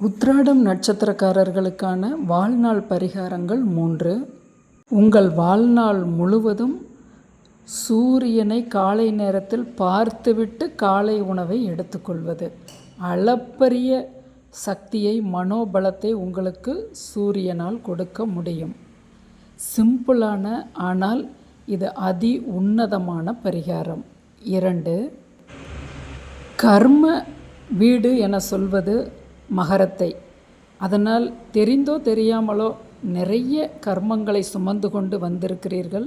உத்திராடம் நட்சத்திரக்காரர்களுக்கான வாழ்நாள் பரிகாரங்கள் 3. உங்கள் வாழ்நாள் முழுவதும் சூரியனை காலை நேரத்தில் பார்த்துவிட்டு காலை உணவை எடுத்துக்கொள்வது அளப்பரிய சக்தியை, மனோபலத்தை உங்களுக்கு சூரியனால் கொடுக்க முடியும். சிம்பிளான ஆனால் இது அதி உன்னதமான பரிகாரம். 2. கர்ம வீடு என சொல்வது மகரத்தை. அதனால் தெரிந்தோ தெரியாமலோ நிறைய கர்மங்களை சுமந்து கொண்டு வந்திருக்கிறீர்கள்.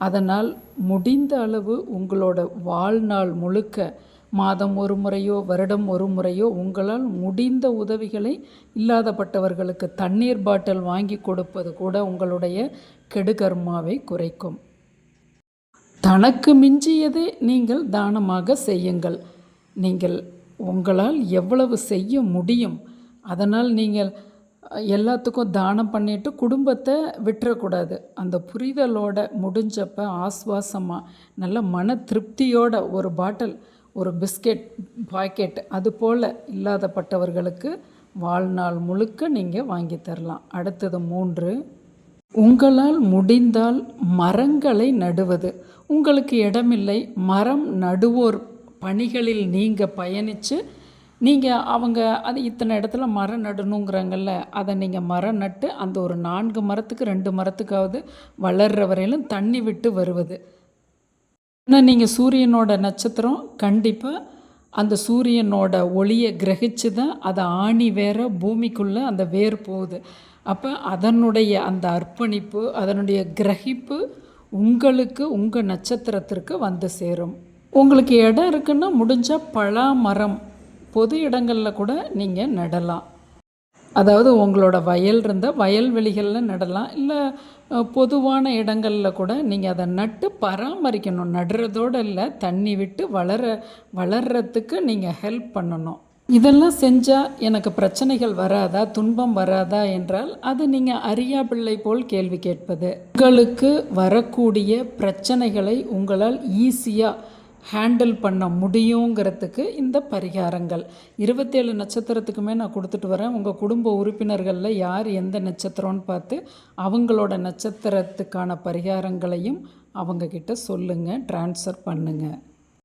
அதனால் முடிந்த அளவு உங்களோட வாழ்நாள் முழுக்க மாதம் ஒரு முறையோ வருடம் ஒரு முறையோ உங்களால் முடிந்த உதவிகளை இல்லாதப்பட்டவர்களுக்கு தண்ணீர் பாட்டில் வாங்கி கொடுப்பது கூட உங்களுடைய கெடுகர்மாவை குறைக்கும். தனக்கு மிஞ்சியதை நீங்கள் தானமாக செய்யுங்கள். நீங்கள் உங்களால் எவ்வளவு செய்ய முடியும், அதனால் நீங்கள் எல்லாத்துக்கும் தானம் பண்ணிவிட்டு குடும்பத்தை விட்டுறக்கூடாது. அந்த புரிதலோட முடிஞ்சப்போ ஆஸ்வாசமாக நல்ல மன திருப்தியோட ஒரு பாட்டில், ஒரு பிஸ்கெட் பாக்கெட் அது போல் இல்லாதப்பட்டவர்களுக்கு வாழ்நாள் முழுக்க நீங்கள் வாங்கி தரலாம். அடுத்தது 3. உங்களால் முடிந்தால் மரங்களை நடுவது. உங்களுக்கு இடமில்லை, மரம் நடுவோர் பணிகளில் நீங்கள் பயணித்து அவங்க அது இத்தனை இடத்துல மரம் நடணுங்கிறாங்கல்ல, அதை நீங்கள் மரம் நட்டு அந்த ஒரு 4 மரத்துக்கு 2 மரத்துக்காவது வளர்கிற வரையிலும் தண்ணி விட்டு வருவது. ஏன்னா நீங்கள் சூரியனோட நட்சத்திரம், கண்டிப்பாக அந்த சூரியனோட ஒளியை கிரகிச்சு தான் அதை ஆணி வேற பூமிக்குள்ளே அந்த வேர் போகுது. அப்போ அதனுடைய அந்த அர்ப்பணிப்பு, அதனுடைய கிரகிப்பு உங்களுக்கு உங்கள் நட்சத்திரத்திற்கு வந்து சேரும். உங்களுக்கு இடம் இருக்குன்னா முடிஞ்சால் பலா மரம் பொது இடங்களில் கூட நீங்கள் நடலாம். அதாவது உங்களோட வயல் இருந்தால் வயல்வெளிகளில் நடலாம், இல்லை பொதுவான இடங்களில் கூட நீங்கள் அதை நட்டு பராமரிக்கணும். நடுறதோடு இல்லை, தண்ணி விட்டு வளர்கிறதுக்கு நீங்கள் ஹெல்ப் பண்ணணும். இதெல்லாம் செஞ்சால் எனக்கு பிரச்சனைகள் வராதா, துன்பம் வராதா என்றால் அது நீங்கள் அறியா பிள்ளை போல் கேள்வி கேட்பது. உங்களுக்கு வரக்கூடிய பிரச்சனைகளை உங்களால் ஈஸியாக ஹேண்டில் பண்ண முடியுங்கிறதுக்கு இந்த பரிகாரங்கள் 27 நட்சத்திரத்துக்குமே நான் கொடுத்துட்டு வரேன். உங்கள் குடும்ப உறுப்பினர்களில் யார் எந்த நட்சத்திரம்னு பார்த்து அவங்களோட நட்சத்திரத்துக்கான பரிகாரங்களையும் அவங்கக்கிட்ட சொல்லுங்கள், ட்ரான்ஸ்ஃபர் பண்ணுங்கள்.